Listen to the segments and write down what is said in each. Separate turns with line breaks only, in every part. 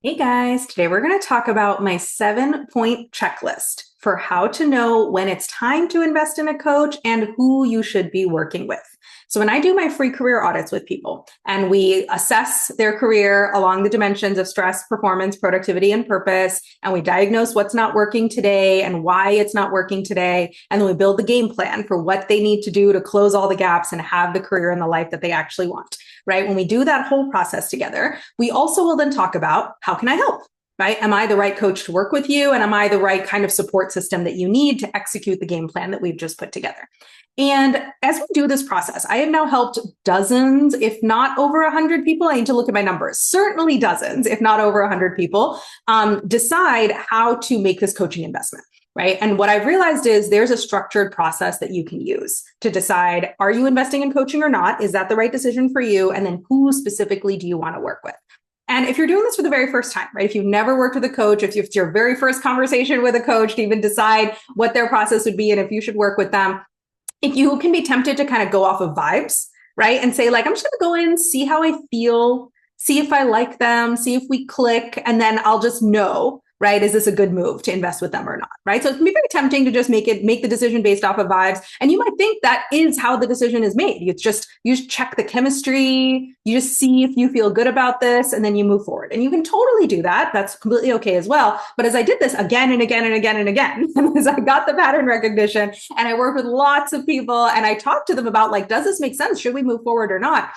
Hey guys, today we're going to talk about my 7-point checklist for how to know when it's time to invest in a coach and who you should be working with. So when I do my free career audits with people and we assess their career along the dimensions of stress, performance, productivity, and purpose, and we diagnose what's not working today and why it's not working today, and then we build the game plan for what they need to do to close all the gaps and have the career and the life that they actually want. Right? When we do that whole process together, we also will then talk about how can I help? Right? Am I the right coach to work with you? And am I the right kind of support system that you need to execute the game plan that we've just put together? And as we do this process, I have now helped dozens, if not over 100 people. I need to look at my numbers, certainly dozens, if not over 100 people, decide how to make this coaching investment. Right. And what I've realized is there's a structured process that you can use to decide, are you investing in coaching or not? Is that the right decision for you? And then who specifically do you want to work with? And if you're doing this for the very first time, right, if you've never worked with a coach, if it's your very first conversation with a coach to even decide what their process would be and if you should work with them, if you can be tempted to kind of go off of vibes, right, and say like, I'm just going to go in, see how I feel, see if I like them, see if we click, and then I'll just know, right? Is this a good move to invest with them or not? Right. So it can be very tempting to just make the decision based off of vibes. And you might think that is how the decision is made. You just check the chemistry. You just see if you feel good about this and then you move forward. And you can totally do that. That's completely okay as well. But as I did this again and again and again and again, and as I got the pattern recognition and I worked with lots of people and I talked to them about like, does this make sense? Should we move forward or not?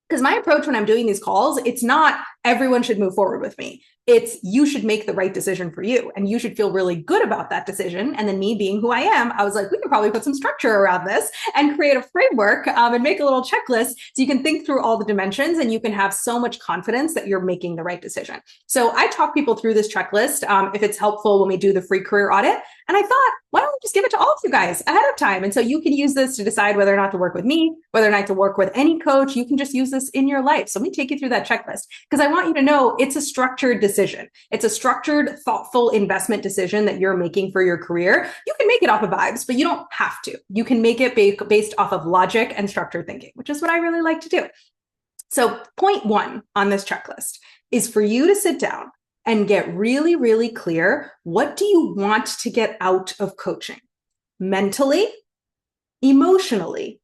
Because my approach when I'm doing these calls, it's not everyone should move forward with me. It's you should make the right decision for you and you should feel really good about that decision. And then me being who I am, I was like, we could probably put some structure around this and create a framework and make a little checklist so you can think through all the dimensions and you can have so much confidence that you're making the right decision. So I talk people through this checklist if it's helpful when we do the free career audit. And I thought, why don't we just give it to all of you guys ahead of time? And so you can use this to decide whether or not to work with me, whether or not to work with any coach. You can just use this in your life. So let me take you through that checklist because I want you to know it's a structured decision. It's a structured, thoughtful investment decision that you're making for your career. You can make it off of vibes, but you don't have to. You can make it based off of logic and structured thinking, which is what I really like to do. So point one on this checklist is for you to sit down and get really, really clear. What do you want to get out of coaching? Mentally, emotionally,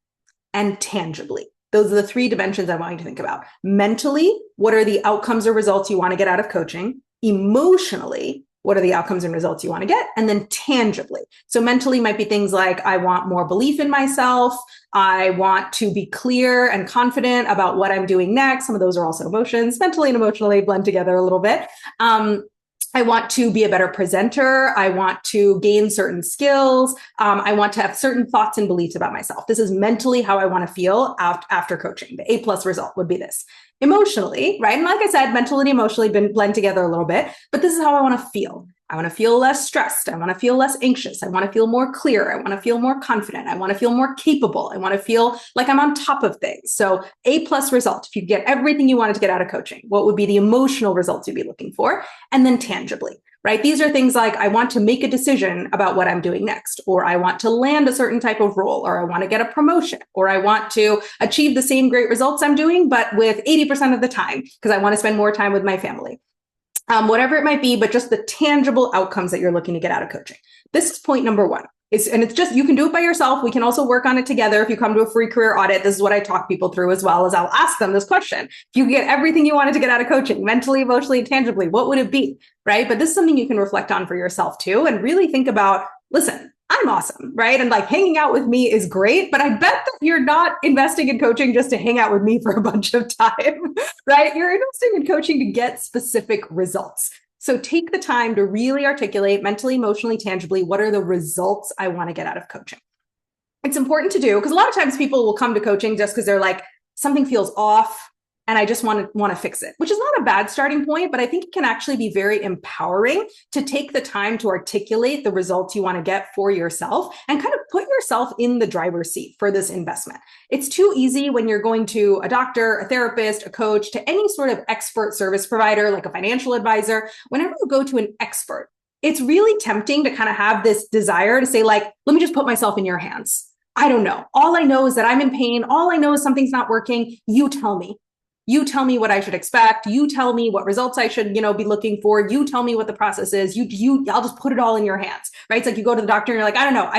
and tangibly. Those are the three dimensions I want you to think about. Mentally, what are the outcomes or results you want to get out of coaching? Emotionally, what are the outcomes and results you want to get? And then tangibly. So mentally might be things like, I want more belief in myself. I want to be clear and confident about what I'm doing next. Some of those are also emotions. Mentally and emotionally blend together a little bit. I want to be a better presenter. I want to gain certain skills. I want to have certain thoughts and beliefs about myself. This is mentally how I want to feel after coaching. The A+ result would be this. Emotionally, right? And like I said, mentally and emotionally blend together a little bit, but this is how I want to feel. I want to feel less stressed. I want to feel less anxious. I want to feel more clear. I want to feel more confident. I want to feel more capable. I want to feel like I'm on top of things. So A+ result, if you get everything you wanted to get out of coaching, what would be the emotional results you'd be looking for? And then tangibly, right? These are things like I want to make a decision about what I'm doing next, or I want to land a certain type of role, or I want to get a promotion, or I want to achieve the same great results I'm doing, but with 80% of the time, because I want to spend more time with my family. Whatever it might be, but just the tangible outcomes that you're looking to get out of coaching. This is point number one. It's just, you can do it by yourself. We can also work on it together. If you come to a free career audit, this is what I talk people through as well, as I'll ask them this question. If you get everything you wanted to get out of coaching, mentally, emotionally, and tangibly, what would it be, right? But this is something you can reflect on for yourself too, and really think about, listen, I'm awesome, right? And like hanging out with me is great, but I bet that you're not investing in coaching just to hang out with me for a bunch of time, right? You're investing in coaching to get specific results. So take the time to really articulate mentally, emotionally, tangibly, what are the results I want to get out of coaching? It's important to do because a lot of times people will come to coaching just because they're like, something feels off and I just want to fix it, which is not a bad starting point, but I think it can actually be very empowering to take the time to articulate the results you want to get for yourself and kind of put yourself in the driver's seat for this investment. It's too easy when you're going to a doctor, a therapist, a coach, to any sort of expert service provider, like a financial advisor. Whenever you go to an expert, it's really tempting to kind of have this desire to say like, let me just put myself in your hands. I don't know. All I know is that I'm in pain. All I know is something's not working. You tell me. You tell me what I should expect. You tell me what results I should, be looking for. You tell me what the process is. I'll just put it all in your hands, right? It's like you go to the doctor and you're like, I don't know.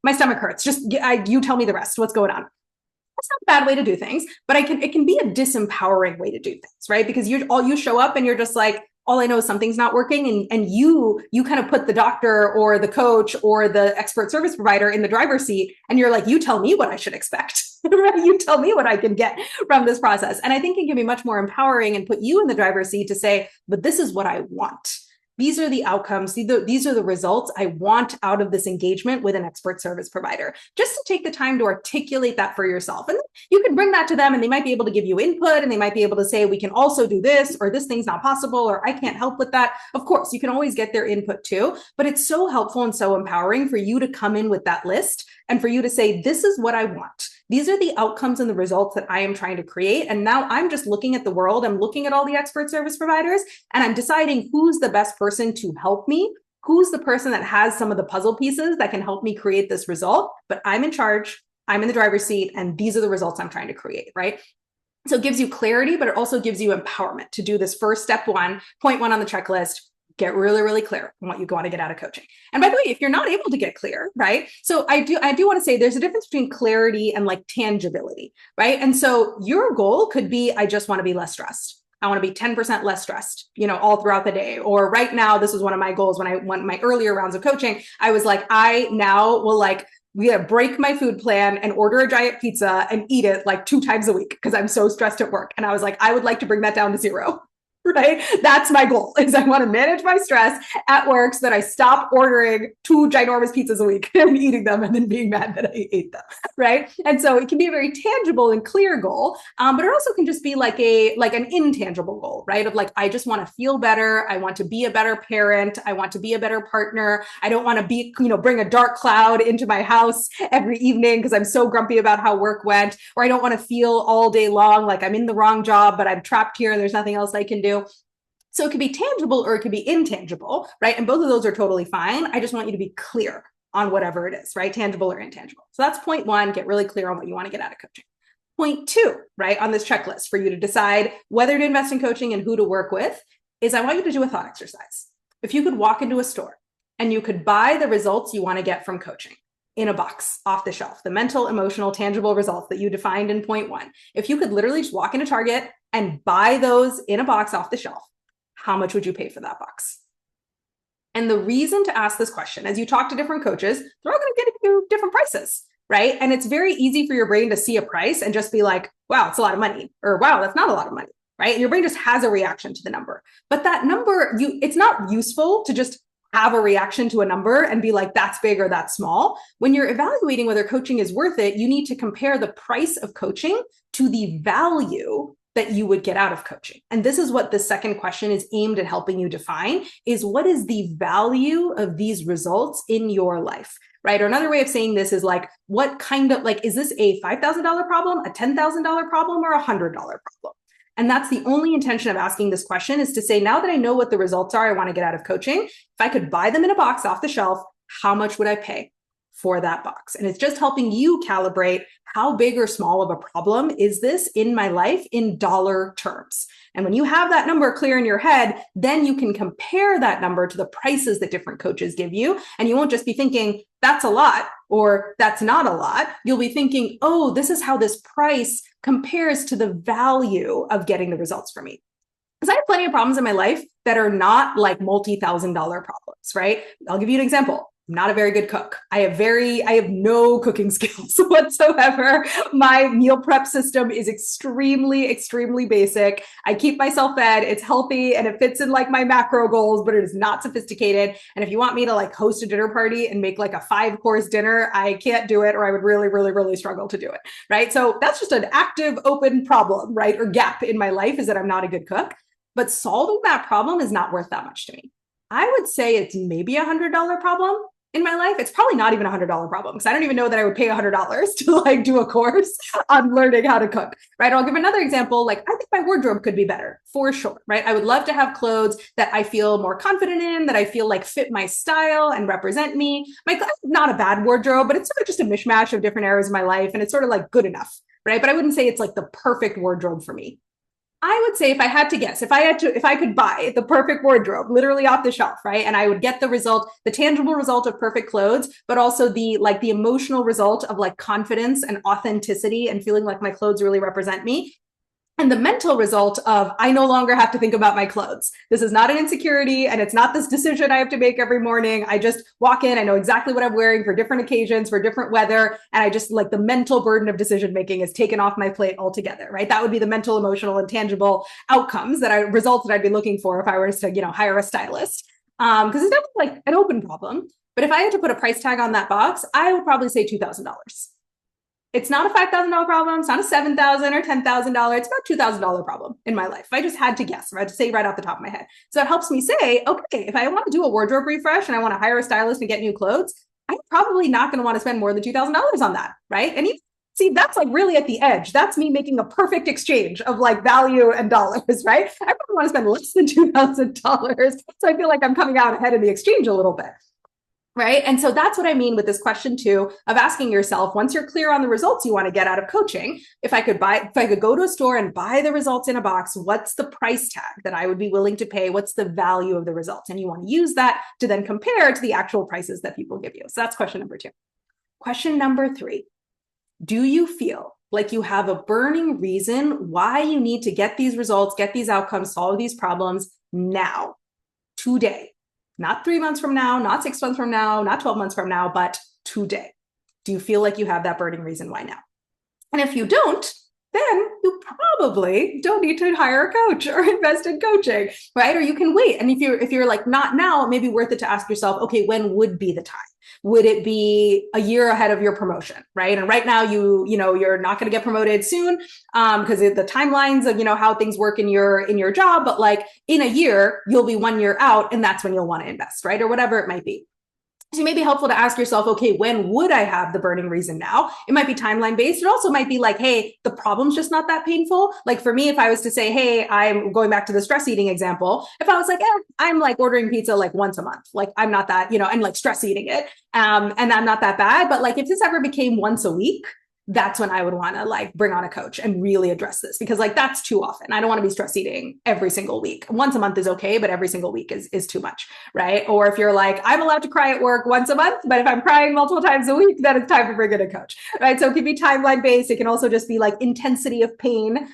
My stomach hurts. You tell me the rest. What's going on? That's not a bad way to do things, but it can be a disempowering way to do things, right? Because you show up and you're just like, all I know is something's not working. And you kind of put the doctor or the coach or the expert service provider in the driver's seat. And you're like, you tell me what I should expect, right? You tell me what I can get from this process. And I think it can be much more empowering and put you in the driver's seat to say, but this is what I want. These are the outcomes. These are the results I want out of this engagement with an expert service provider. Just to take the time to articulate that for yourself. And you can bring that to them and they might be able to give you input and they might be able to say, we can also do this, or this thing's not possible, or I can't help with that. Of course, you can always get their input too, but it's so helpful and so empowering for you to come in with that list and for you to say, this is what I want. These are the outcomes and the results that I am trying to create. And now I'm just looking at the world. I'm looking at all the expert service providers and I'm deciding who's the best person to help me. Who's the person that has some of the puzzle pieces that can help me create this result? But I'm in charge. I'm in the driver's seat. And these are the results I'm trying to create, right? So it gives you clarity, but it also gives you empowerment to do this first step one, point one on the checklist. Get really, really clear on what you want to get out of coaching. And by the way, if you're not able to get clear, right? So I do want to say there's a difference between clarity and like tangibility, right? And so your goal could be, I just want to be less stressed. I want to be 10% less stressed, all throughout the day. Or right now, this was one of my goals when I went my earlier rounds of coaching. I was like, I now will we gotta break my food plan and order a giant pizza and eat it like 2 times a week because I'm so stressed at work. And I was like, I would like to bring that down to 0. Right? That's my goal is I want to manage my stress at work so that I stop ordering 2 ginormous pizzas a week and eating them and then being mad that I ate them. Right. And so it can be a very tangible and clear goal. But it also can just be like an intangible goal, right? Of like, I just want to feel better. I want to be a better parent. I want to be a better partner. I don't want to bring a dark cloud into my house every evening because I'm so grumpy about how work went, or I don't want to feel all day long like I'm in the wrong job, but I'm trapped here and there's nothing else I can do. So it could be tangible or it could be intangible, right? And both of those are totally fine. I just want you to be clear on whatever it is, right? Tangible or intangible. So that's point one, get really clear on what you want to get out of coaching. Point two, right, on this checklist for you to decide whether to invest in coaching and who to work with is I want you to do a thought exercise. If you could walk into a store and you could buy the results you want to get from coaching in a box off the shelf, the mental, emotional, tangible results that you defined in point one, if you could literally just walk into Target and buy those in a box off the shelf, how much would you pay for that box? And the reason to ask this question, as you talk to different coaches, they're all going to give you different prices, right? And it's very easy for your brain to see a price and just be like, wow, it's a lot of money, or wow, that's not a lot of money, right? And your brain just has a reaction to the number. But that number, it's not useful to just have a reaction to a number and be like, that's big or that's small. When you're evaluating whether coaching is worth it, you need to compare the price of coaching to the value that you would get out of coaching. And this is what the second question is aimed at helping you define, is what is the value of these results in your life, right? Or another way of saying this is like, what kind of, is this a $5,000 problem, a $10,000 problem, or a $100 problem? And that's the only intention of asking this question, is to say, now that I know what the results are I want to get out of coaching, if I could buy them in a box off the shelf, how much would I pay for that box? And it's just helping you calibrate how big or small of a problem is this in my life in dollar terms. And when you have that number clear in your head, then you can compare that number to the prices that different coaches give you. And you won't just be thinking, that's a lot or that's not a lot. You'll be thinking, oh, this is how this price compares to the value of getting the results for me. Because I have plenty of problems in my life that are not like multi-$1,000 problems, right? I'll give you an example. I'm not a very good cook. I have no cooking skills whatsoever. My meal prep system is extremely, extremely basic. I keep myself fed. It's healthy and it fits in like my macro goals, but it is not sophisticated. And if you want me to like host a dinner party and make like a 5-course dinner, I can't do it, or I would really, really, really struggle to do it, right? So that's just an active, open problem, right? Or gap in my life, is that I'm not a good cook. But solving that problem is not worth that much to me. I would say it's maybe $100 problem in my life. It's probably not even $100 problem, because I don't even know that I would pay $100 to like do a course on learning how to cook, right? I'll give another example. Like, I think my wardrobe could be better for sure, right? I would love to have clothes that I feel more confident in, that I feel like fit my style and represent me. Not a bad wardrobe, but it's sort of just a mishmash of different areas of my life. And it's sort of like good enough, right? But I wouldn't say it's like the perfect wardrobe for me. I would say if I had to guess, if I could buy the perfect wardrobe literally off the shelf, right? And I would get the result, the tangible result of perfect clothes, but also the emotional result of like confidence and authenticity and feeling like my clothes really represent me. And the mental result of I no longer have to think about my clothes. This is not an insecurity and it's not this decision I have to make every morning. I just walk in, I know exactly what I'm wearing for different occasions, for different weather. And I just like the mental burden of decision making is taken off my plate altogether, right? That would be the mental, emotional, and tangible outcomes results that I'd be looking for if I were to, hire a stylist. Because it's definitely like an open problem. But if I had to put a price tag on that box, I would probably say $2,000. It's not a $5,000 problem. It's not a $7,000 or $10,000. It's about $2,000 problem in my life. If I just had to guess, right, to say right off the top of my head. So it helps me say, okay, if I want to do a wardrobe refresh and I want to hire a stylist and get new clothes, I'm probably not going to want to spend more than $2,000 on that, right? And see, that's like really at the edge. That's me making a perfect exchange of like value and dollars, right? I probably want to spend less than $2,000. So I feel like I'm coming out ahead in the exchange a little bit. Right. And so that's what I mean with this question too, of asking yourself, once you're clear on the results you want to get out of coaching, if I could go to a store and buy the results in a box, what's the price tag that I would be willing to pay? What's the value of the results? And you want to use that to then compare to the actual prices that people give you. So that's question number 2. Question number 3, do you feel like you have a burning reason why you need to get these results, get these outcomes, solve these problems now, today? Not 3 months from now, not 6 months from now, not 12 months from now, but today. Do you feel like you have that burning reason why now? And if you don't, then you probably don't need to hire a coach or invest in coaching, right? Or you can wait. And if you're like not now, it may be worth it to ask yourself, okay, when would be the time? Would it be a year ahead of your promotion, right? And right now, you're not going to get promoted soon because the timelines of how things work in your job. But like in a year, you'll be 1 year out, and that's when you'll want to invest, right? Or whatever it might be. So it may be helpful to ask yourself, okay, when would I have the burning reason now? It might be timeline based. It also might be like, hey, the problem's just not that painful. Like for me, if I was to say, hey, I'm going back to the stress eating example. If I was like, I'm like ordering pizza like once a month, like I'm not that, I'm like stress eating it. And I'm not that bad. But like if this ever became once a week, that's when I would want to like bring on a coach and really address this, because like that's too often. I don't want to be stress eating every single week. Once a month is okay, but every single week is too much, right? Or if you're like, I'm allowed to cry at work once a month, but if I'm crying multiple times a week, then it's time to bring in a coach, right? So it can be timeline based. It can also just be like intensity of pain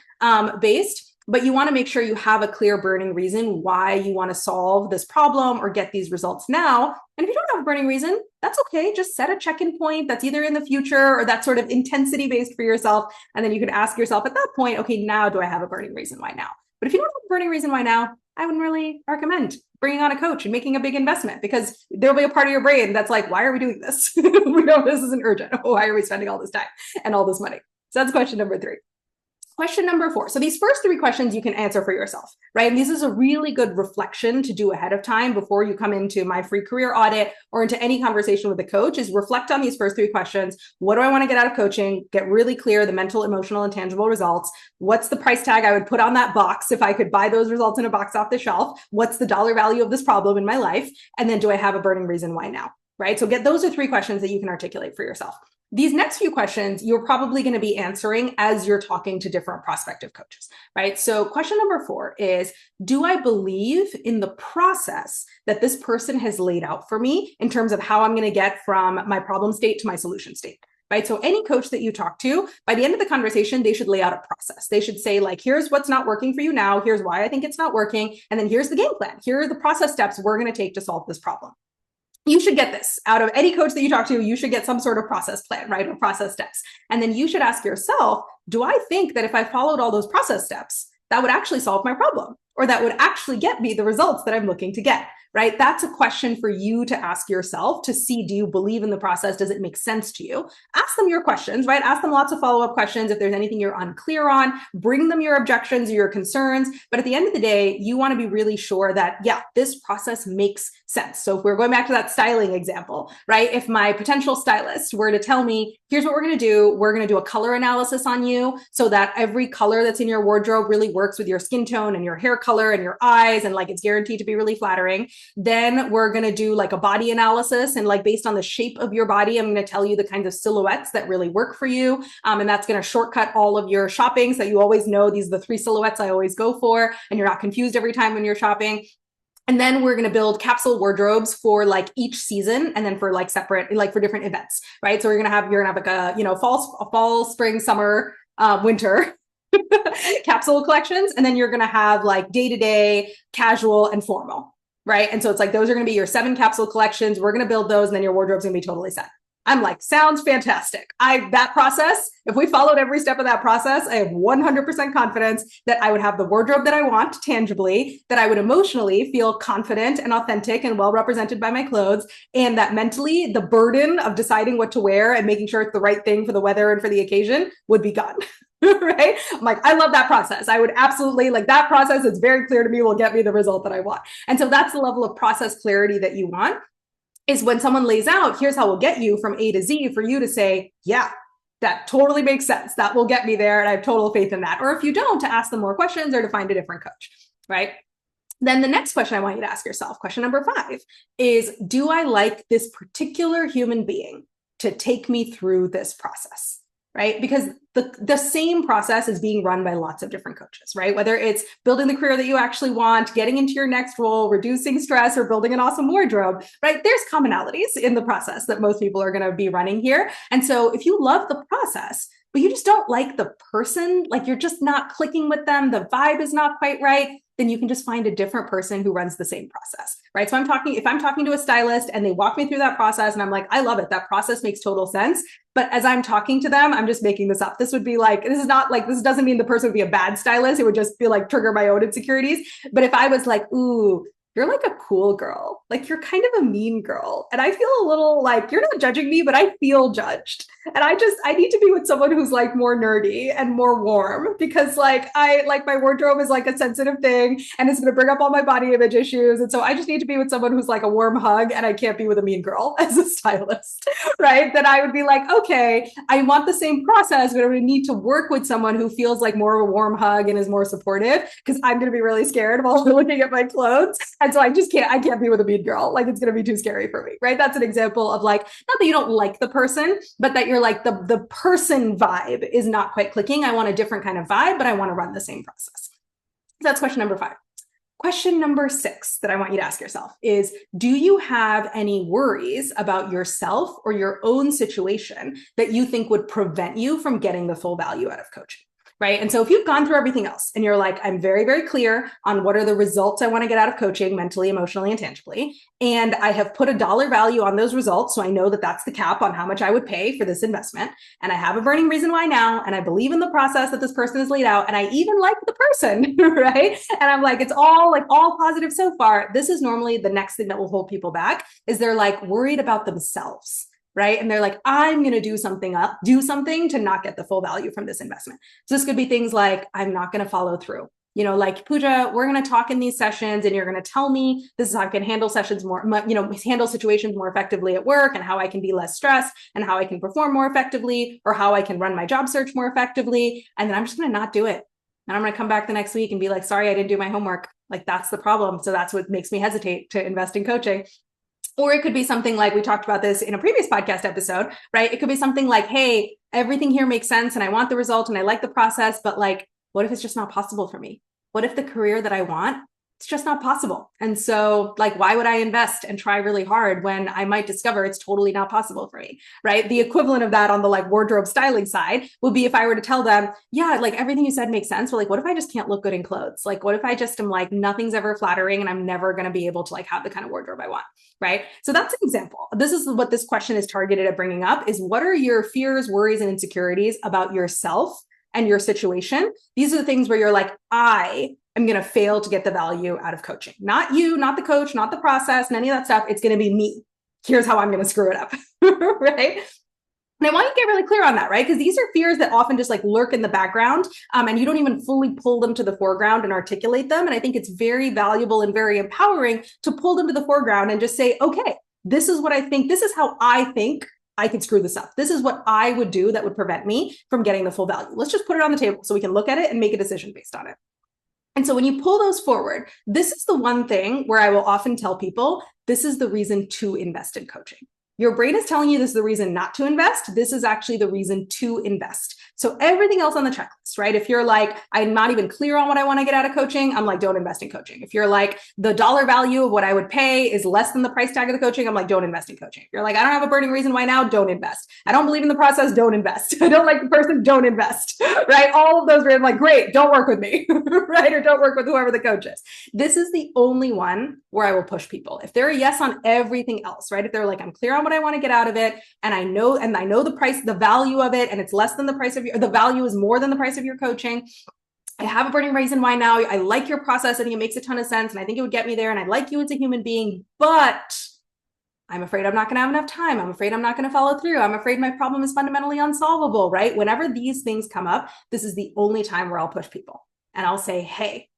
based. But you want to make sure you have a clear burning reason why you want to solve this problem or get these results now. And if you don't have a burning reason, that's okay. Just set a check-in point that's either in the future or that's sort of intensity based for yourself. And then you can ask yourself at that point, okay, now do I have a burning reason why now? But if you don't have a burning reason why now, I wouldn't really recommend bringing on a coach and making a big investment, because there'll be a part of your brain that's like, why are we doing this? We know this isn't urgent. Why are we spending all this time and all this money? So that's question number 3. Question number 4. So these first 3 questions you can answer for yourself, right? And this is a really good reflection to do ahead of time before you come into my free career audit or into any conversation with a coach, is reflect on these first 3 questions. What do I want to get out of coaching? Get really clear the mental, emotional, and tangible results. What's the price tag I would put on that box if I could buy those results in a box off the shelf? What's the dollar value of this problem in my life? And then do I have a burning reason why now, right? So those are 3 questions that you can articulate for yourself. These next few questions, you're probably going to be answering as you're talking to different prospective coaches, right? So question number 4 is, do I believe in the process that this person has laid out for me in terms of how I'm going to get from my problem state to my solution state? Right. So any coach that you talk to, by the end of the conversation, they should lay out a process. They should say, like, here's what's not working for you now. Here's why I think it's not working. And then here's the game plan. Here are the process steps we're going to take to solve this problem. You should get this out of any coach that you talk to. You should get some sort of process plan, right? Or process steps. And then you should ask yourself, do I think that if I followed all those process steps, that would actually solve my problem? Or that would actually get me the results that I'm looking to get, right? That's a question for you to ask yourself to see, do you believe in the process? Does it make sense to you? Ask them your questions, right? Ask them lots of follow-up questions. If there's anything you're unclear on, bring them your objections or your concerns. But at the end of the day, you want to be really sure that, yeah, this process makes sense. So if we're going back to that styling example, right? If my potential stylist were to tell me, here's what we're going to do. We're going to do a color analysis on you so that every color that's in your wardrobe really works with your skin tone and your hair color color and your eyes, and like it's guaranteed to be really flattering. Then we're going to do like a body analysis, and like based on the shape of your body, I'm going to tell you the kinds of silhouettes that really work for you. And that's going to shortcut all of your shopping so that you always know these are the 3 silhouettes I always go for, and you're not confused every time when you're shopping. And then we're going to build capsule wardrobes for like each season, and then for like separate, like for different events, right? So you're going to have like a, fall, spring, summer, winter capsule collections. And then you're going to have like day-to-day, casual, and formal, right? And so it's like, those are going to be your 7 capsule collections. We're going to build those, and then your wardrobe's going to be totally set. I'm like, sounds fantastic. That process, if we followed every step of that process, I have 100% confidence that I would have the wardrobe that I want tangibly, that I would emotionally feel confident and authentic and well represented by my clothes, and that mentally the burden of deciding what to wear and making sure it's the right thing for the weather and for the occasion would be gone. Right? I'm like, I love that process. I would absolutely like that process. It's very clear to me will get me the result that I want. And so that's the level of process clarity that you want. Is when someone lays out, here's how we'll get you from A to Z, for you to say, yeah, that totally makes sense. That will get me there. And I have total faith in that. Or if you don't, to ask them more questions or to find a different coach, right? Then the next question I want you to ask yourself, question number 5, is, do I like this particular human being to take me through this process? Right? Because the same process is being run by lots of different coaches, right? Whether it's building the career that you actually want, getting into your next role, reducing stress, or building an awesome wardrobe, right? There's commonalities in the process that most people are going to be running here. And so if you love the process, but you just don't like the person, like you're just not clicking with them, the vibe is not quite right, then you can just find a different person who runs the same process, right? So if I'm talking to a stylist and they walk me through that process and I'm like, I love it, that process makes total sense. But as I'm talking to them, I'm just making this up. This would be like, this doesn't mean the person would be a bad stylist. It would just be like trigger my own insecurities. But if I was like, ooh, you're like a cool girl, like you're kind of a mean girl, and I feel a little like you're not judging me, but I feel judged, and I need to be with someone who's like more nerdy and more warm, because like my wardrobe is like a sensitive thing and it's going to bring up all my body image issues, and so I just need to be with someone who's like a warm hug, and I can't be with a mean girl as a stylist, right? Then I would be like, okay, I want the same process, but I would need to work with someone who feels like more of a warm hug and is more supportive, because I'm going to be really scared while looking at my clothes. And so I can't be with a mean girl. Like, it's going to be too scary for me, right? That's an example of like, not that you don't like the person, but that you're like the person vibe is not quite clicking. I want a different kind of vibe, but I want to run the same process. So that's question number 5. Question number 6 that I want you to ask yourself is, do you have any worries about yourself or your own situation that you think would prevent you from getting the full value out of coaching? Right. And so if you've gone through everything else and you're like, I'm very, very clear on what are the results I want to get out of coaching mentally, emotionally, and tangibly, and I have put a dollar value on those results, so I know that that's the cap on how much I would pay for this investment, and I have a burning reason why now, and I believe in the process that this person has laid out, and I even like the person, right? And I'm like, it's all positive so far. This is normally the next thing that will hold people back, is they're like worried about themselves. Right. And they're like, I'm going to do something to not get the full value from this investment. So this could be things like, I'm not going to follow through. Like, Pooja, we're going to talk in these sessions and you're going to tell me this is how I can handle sessions more, handle situations more effectively at work, and how I can be less stressed, and how I can perform more effectively, or how I can run my job search more effectively. And then I'm just going to not do it. And I'm going to come back the next week and be like, sorry, I didn't do my homework. Like, that's the problem. So that's what makes me hesitate to invest in coaching. Or it could be something like, we talked about this in a previous podcast episode, right? It could be something like, hey, everything here makes sense and I want the result and I like the process, but like, what if it's just not possible for me? What if the career that I want, it's just not possible? And so like, why would I invest and try really hard when I might discover it's totally not possible for me, right? The equivalent of that on the like wardrobe styling side would be if I were to tell them, yeah, like everything you said makes sense, but like, what if I just can't look good in clothes? Like, what if I just am like, nothing's ever flattering and I'm never going to be able to like have the kind of wardrobe I want, right? So that's an example. This is what this question is targeted at bringing up, is what are your fears, worries, and insecurities about yourself and your situation? These are the things where you're like, I'm going to fail to get the value out of coaching. Not you, not the coach, not the process, none of that stuff. It's going to be me. Here's how I'm going to screw it up, right? And I want you to get really clear on that, right? Because these are fears that often just like lurk in the background, and you don't even fully pull them to the foreground and articulate them. And I think it's very valuable and very empowering to pull them to the foreground and just say, okay, this is what I think. This is how I think I could screw this up. This is what I would do that would prevent me from getting the full value. Let's just put it on the table so we can look at it and make a decision based on it. And so when you pull those forward, this is the one thing where I will often tell people, this is the reason to invest in coaching. Your brain is telling you this is the reason not to invest. This is actually the reason to invest. So everything else on the checklist, right? If you're like, I'm not even clear on what I want to get out of coaching, I'm like, don't invest in coaching. If you're like, the dollar value of what I would pay is less than the price tag of the coaching, I'm like, don't invest in coaching. If you're like, I don't have a burning reason why now, don't invest. I don't believe in the process, don't invest. I don't like the person, don't invest, right? All of those are like, great, don't work with me, right? Or don't work with whoever the coach is. This is the only one where I will push people. If they're a yes on everything else, right? If they're like, I'm clear on what I want to get out of it, and I know the price, the value of it, and it's less than the price of the value is more than the price of your coaching. I have a burning reason why now. I like your process. I think it makes a ton of sense, and I think it would get me there, and I like you as a human being, but I'm afraid I'm not going to have enough time. I'm afraid I'm not going to follow through. I'm afraid my problem is fundamentally unsolvable, right? Whenever these things come up, this is the only time where I'll push people. And I'll say, hey,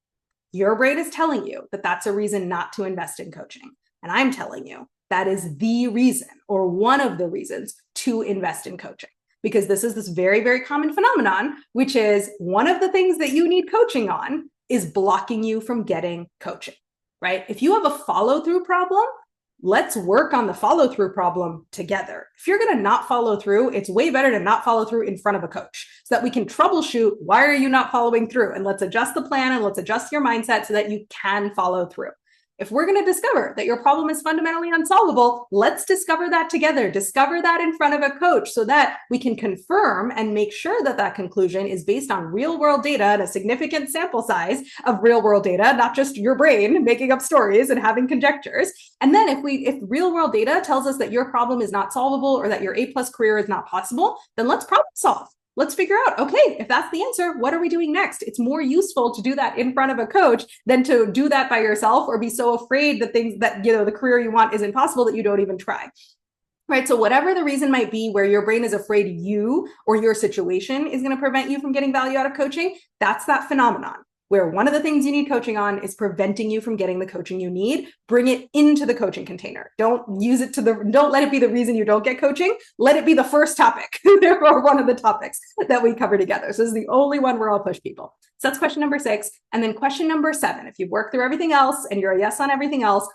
your brain is telling you that that's a reason not to invest in coaching. And I'm telling you that is the reason, or one of the reasons, to invest in coaching. Because this is this very, very common phenomenon, which is one of the things that you need coaching on is blocking you from getting coaching, right? If you have a follow-through problem, let's work on the follow-through problem together. If you're going to not follow through, it's way better to not follow through in front of a coach so that we can troubleshoot, why are you not following through? And let's adjust the plan and let's adjust your mindset so that you can follow through. If we're going to discover that your problem is fundamentally unsolvable, let's discover that together. Discover that in front of a coach so that we can confirm and make sure that that conclusion is based on real world data and a significant sample size of real world data, not just your brain making up stories and having conjectures. And then if real world data tells us that your problem is not solvable or that your A+ career is not possible, then let's problem solve. Let's figure out, okay, if that's the answer, what are we doing next? It's more useful to do that in front of a coach than to do that by yourself or be so afraid that things that, the career you want is impossible that you don't even try. Right. So whatever the reason might be where your brain is afraid you or your situation is going to prevent you from getting value out of coaching, that's that phenomenon where one of the things you need coaching on is preventing you from getting the coaching you need. Bring it into the coaching container. Don't let it be the reason you don't get coaching. Let it be the first topic or one of the topics that we cover together. So this is the only one where I'll push people. So that's question number 6. And then question number 7, if you've worked through everything else and you're a yes on everything else,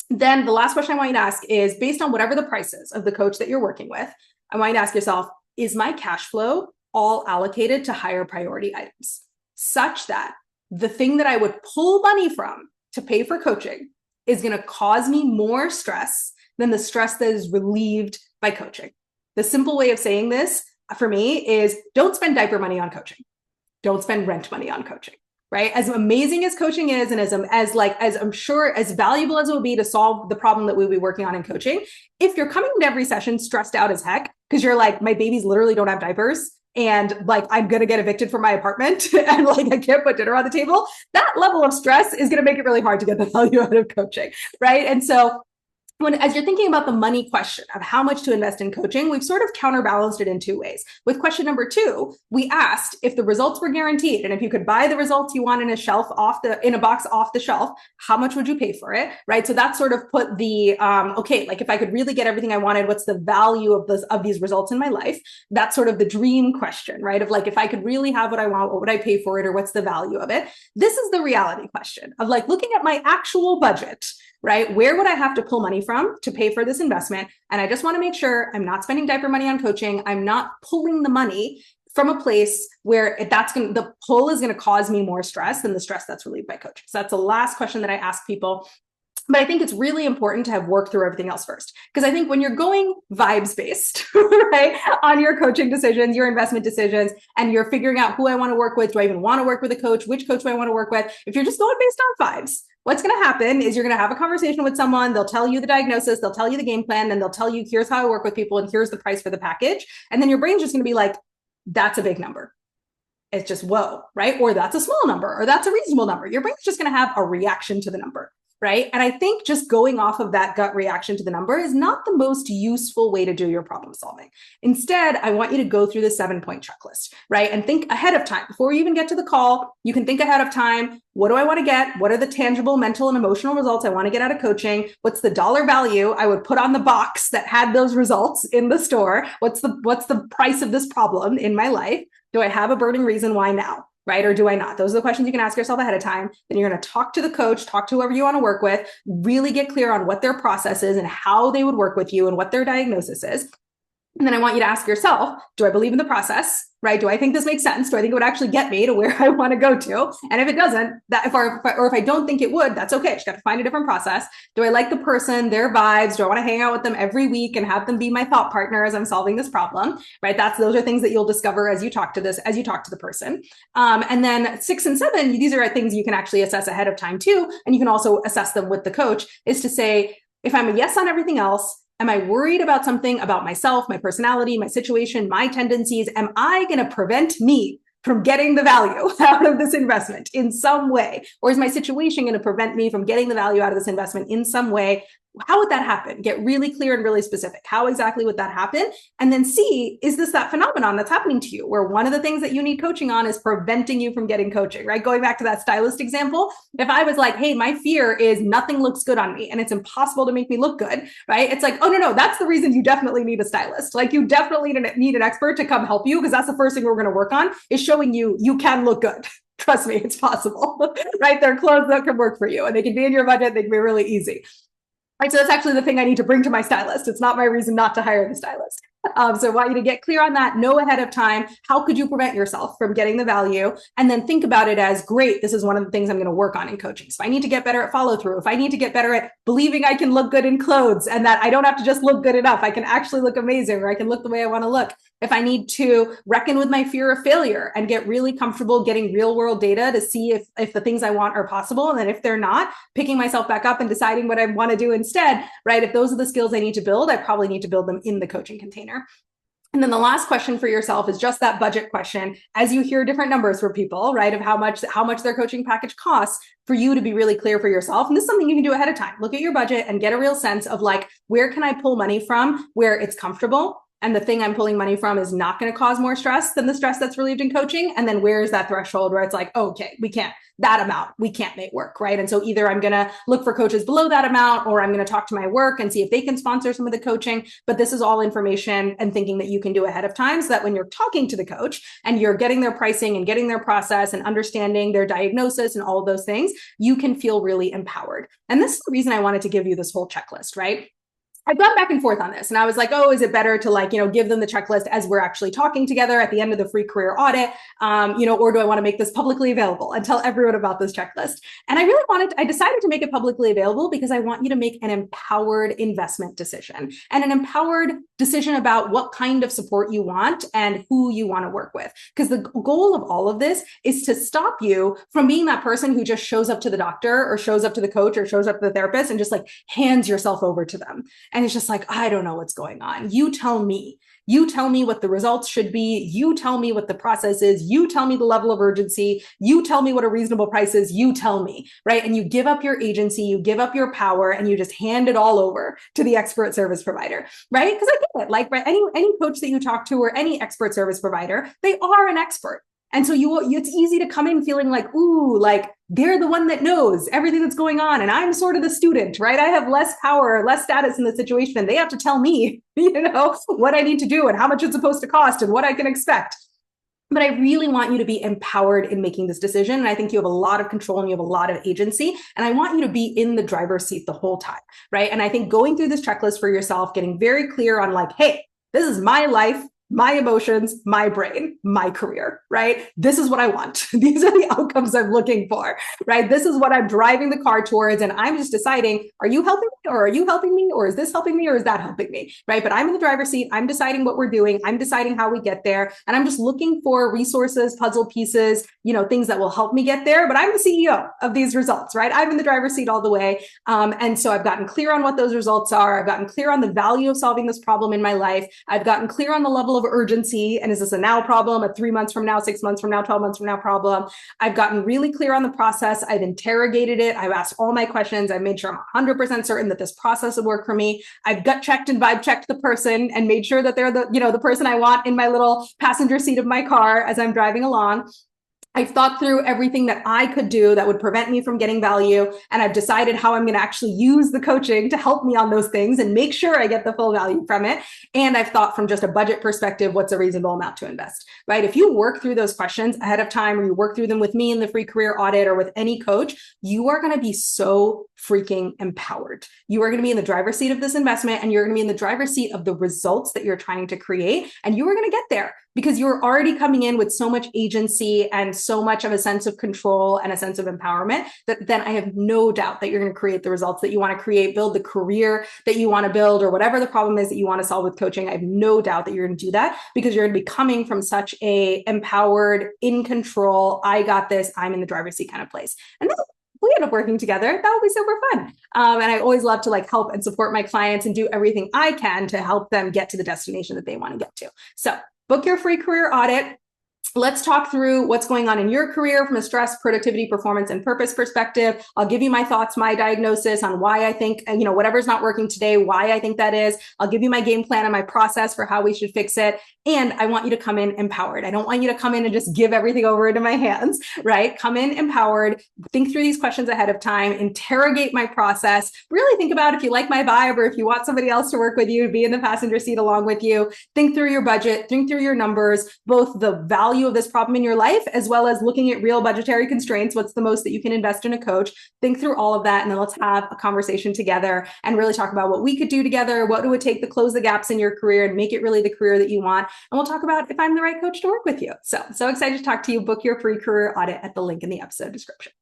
then the last question I want you to ask is, based on whatever the price is of the coach that you're working with, I want you to ask yourself, is my cash flow all allocated to higher priority items such that the thing that I would pull money from to pay for coaching is going to cause me more stress than the stress that is relieved by coaching? The simple way of saying this for me is, don't spend diaper money on coaching. Don't spend rent money on coaching, right? As amazing as coaching is, and as I'm sure as valuable as it will be to solve the problem that we'll be working on in coaching, if you're coming to every session stressed out as heck, because you're like, my babies literally don't have diapers, and like, I'm going to get evicted from my apartment and like, I can't put dinner on the table, that level of stress is going to make it really hard to get the value out of coaching, right? And so as you're thinking about the money question of how much to invest in coaching, we've sort of counterbalanced it in 2 ways. With question number 2, we asked if the results were guaranteed, and if you could buy the results you want in a box off the shelf, how much would you pay for it, right? So that sort of put the okay, like if I could really get everything I wanted, what's the value of these results in my life? That's sort of the dream question, right? Of like, if I could really have what I want, what would I pay for it, or what's the value of it? This is the reality question of like looking at my actual budget, right? Where would I have to pull money from to pay for this investment? And I just want to make sure I'm not spending diaper money on coaching. I'm not pulling the money from a place where the pull is going to cause me more stress than the stress that's relieved by coaching. So that's the last question that I ask people. But I think it's really important to have worked through everything else first. Because I think when you're going vibes-based, right, on your coaching decisions, your investment decisions, and you're figuring out who I want to work with, do I even want to work with a coach? Which coach do I want to work with? If you're just going based on vibes, what's going to happen is you're going to have a conversation with someone. They'll tell you the diagnosis. They'll tell you the game plan. Then they'll tell you, here's how I work with people and here's the price for the package. And then your brain's just going to be like, that's a big number. It's just, whoa, right? Or that's a small number, or that's a reasonable number. Your brain's just going to have a reaction to the number. Right. And I think just going off of that gut reaction to the number is not the most useful way to do your problem solving. Instead, I want you to go through the 7-point checklist, right? And think ahead of time. Before you even get to the call, you can think ahead of time. What do I want to get? What are the tangible mental and emotional results I want to get out of coaching? What's the dollar value I would put on the box that had those results in the store? What's the price of this problem in my life? Do I have a burning reason why now? right? Or do I not? Those are the questions you can ask yourself ahead of time. Then you're going to talk to the coach, talk to whoever you want to work with, really get clear on what their process is and how they would work with you and what their diagnosis is. And then I want you to ask yourself, do I believe in the process, right? Do I think this makes sense? Do I think it would actually get me to where I want to go to? And if it doesn't, or if I don't think it would, that's okay. Just got to find a different process. Do I like the person, their vibes? Do I want to hang out with them every week and have them be my thought partner as I'm solving this problem, right? Those are things that you'll discover as you talk to the person. And then 6 and 7, these are things you can actually assess ahead of time too. And you can also assess them with the coach, is to say, if I'm a yes on everything else, am I worried about something about myself, my personality, my situation, my tendencies? Am I going to prevent me from getting the value out of this investment in some way? Or is my situation going to prevent me from getting the value out of this investment in some way? How would that happen? Get really clear and really specific. How exactly would that happen? And then see, is this that phenomenon that's happening to you, where one of the things that you need coaching on is preventing you from getting coaching, right? Going back to that stylist example, if I was like, hey, my fear is nothing looks good on me and it's impossible to make me look good, right? It's like, oh, no, that's the reason you definitely need a stylist. Like, you definitely need an expert to come help you, because that's the first thing we're going to work on, is showing you can look good. Trust me, it's possible, right? There are clothes that can work for you and they can be in your budget. They can be really easy. Right, so that's actually the thing I need to bring to my stylist. It's not my reason not to hire the stylist. So I want you to get clear on that, know ahead of time, how could you prevent yourself from getting the value? And then think about it as, great, this is one of the things I'm going to work on in coaching. So if I need to get better at follow through, if I need to get better at believing I can look good in clothes and that I don't have to just look good enough, I can actually look amazing, or I can look the way I want to look. If I need to reckon with my fear of failure and get really comfortable getting real world data to see if the things I want are possible, and then if they're not, picking myself back up and deciding what I want to do instead, right? If those are the skills I need to build, I probably need to build them in the coaching container. And then the last question for yourself is just that budget question. As you hear different numbers for people, right, of how much their coaching package costs, for you to be really clear for yourself. And this is something you can do ahead of time. Look at your budget and get a real sense of, like, where can I pull money from where it's comfortable, and the thing I'm pulling money from is not going to cause more stress than the stress that's relieved in coaching. And then where is that threshold where it's like, oh, okay, we can't make work, right? And so either I'm going to look for coaches below that amount, or I'm going to talk to my work and see if they can sponsor some of the coaching. But this is all information and thinking that you can do ahead of time, so that when you're talking to the coach and you're getting their pricing and getting their process and understanding their diagnosis and all of those things, you can feel really empowered. And this is the reason I wanted to give you this whole checklist, right? I've gone back and forth on this, and I was like, oh, is it better to give them the checklist as we're actually talking together at the end of the free career audit, or do I want to make this publicly available and tell everyone about this checklist? And I decided to make it publicly available because I want you to make an empowered investment decision, and an empowered decision about what kind of support you want and who you want to work with. Because the goal of all of this is to stop you from being that person who just shows up to the doctor or shows up to the coach or shows up to the therapist and just hands yourself over to them. And it's just like, I don't know what's going on. You tell me what the results should be. You tell me what the process is. You tell me the level of urgency. You tell me what a reasonable price is. You tell me, right? And you give up your agency, you give up your power, and you just hand it all over to the expert service provider, right? Because I get it. Right, any coach that you talk to or any expert service provider, they are an expert. And so it's easy to come in feeling like, ooh, they're the one that knows everything that's going on, and I'm sort of the student, right? I have less power, less status in the situation, and they have to tell me, what I need to do and how much it's supposed to cost and what I can expect. But I really want you to be empowered in making this decision. And I think you have a lot of control and you have a lot of agency. And I want you to be in the driver's seat the whole time, right? And I think going through this checklist for yourself, getting very clear on hey, this is my life, my emotions, my brain, my career, right? This is what I want. These are the outcomes I'm looking for, right? This is what I'm driving the car towards. And I'm just deciding, are you helping me, or are you helping me, or is this helping me, or is that helping me, right? But I'm in the driver's seat. I'm deciding what we're doing. I'm deciding how we get there. And I'm just looking for resources, puzzle pieces, things that will help me get there. But I'm the CEO of these results, right? I'm in the driver's seat all the way. And so I've gotten clear on what those results are. I've gotten clear on the value of solving this problem in my life. I've gotten clear on the level of urgency. And is this a now problem, a 3 months from now, 6 months from now, 12 months from now problem? I've gotten really clear on the process. I've interrogated it. I've asked all my questions. I've made sure I'm 100% certain that this process will work for me. I've gut checked and vibe checked the person and made sure that they're the person I want in my little passenger seat of my car as I'm driving along. I've thought through everything that I could do that would prevent me from getting value. And I've decided how I'm going to actually use the coaching to help me on those things and make sure I get the full value from it. And I've thought from just a budget perspective, what's a reasonable amount to invest, right? If you work through those questions ahead of time, or you work through them with me in the free career audit or with any coach, you are going to be so freaking empowered. You are going to be in the driver's seat of this investment, and you're going to be in the driver's seat of the results that you're trying to create. And you are going to get there because you're already coming in with so much agency and so much of a sense of control and a sense of empowerment that then I have no doubt that you're going to create the results that you want to create, build the career that you want to build, or whatever the problem is that you want to solve with coaching. I have no doubt that you're going to do that because you're going to be coming from such a empowered, in control, I got this, I'm in the driver's seat kind of place. And then we end up working together, that would be super fun. And I always love to help and support my clients and do everything I can to help them get to the destination that they want to get to. So book your free career audit. Let's talk through what's going on in your career from a stress, productivity, performance, and purpose perspective. I'll give you my thoughts, my diagnosis on why I think, whatever's not working today, why I think that is. I'll give you my game plan and my process for how we should fix it. And I want you to come in empowered. I don't want you to come in and just give everything over into my hands, right? Come in empowered, think through these questions ahead of time, interrogate my process, really think about if you like my vibe or if you want somebody else to work with you, to be in the passenger seat along with you. Think through your budget, think through your numbers, both the value of this problem in your life, as well as looking at real budgetary constraints. What's the most that you can invest in a coach? Think through all of that. And then let's have a conversation together and really talk about what we could do together. What it would take to close the gaps in your career and make it really the career that you want. And we'll talk about if I'm the right coach to work with you. So excited to talk to you. Book your free career audit at the link in the episode description.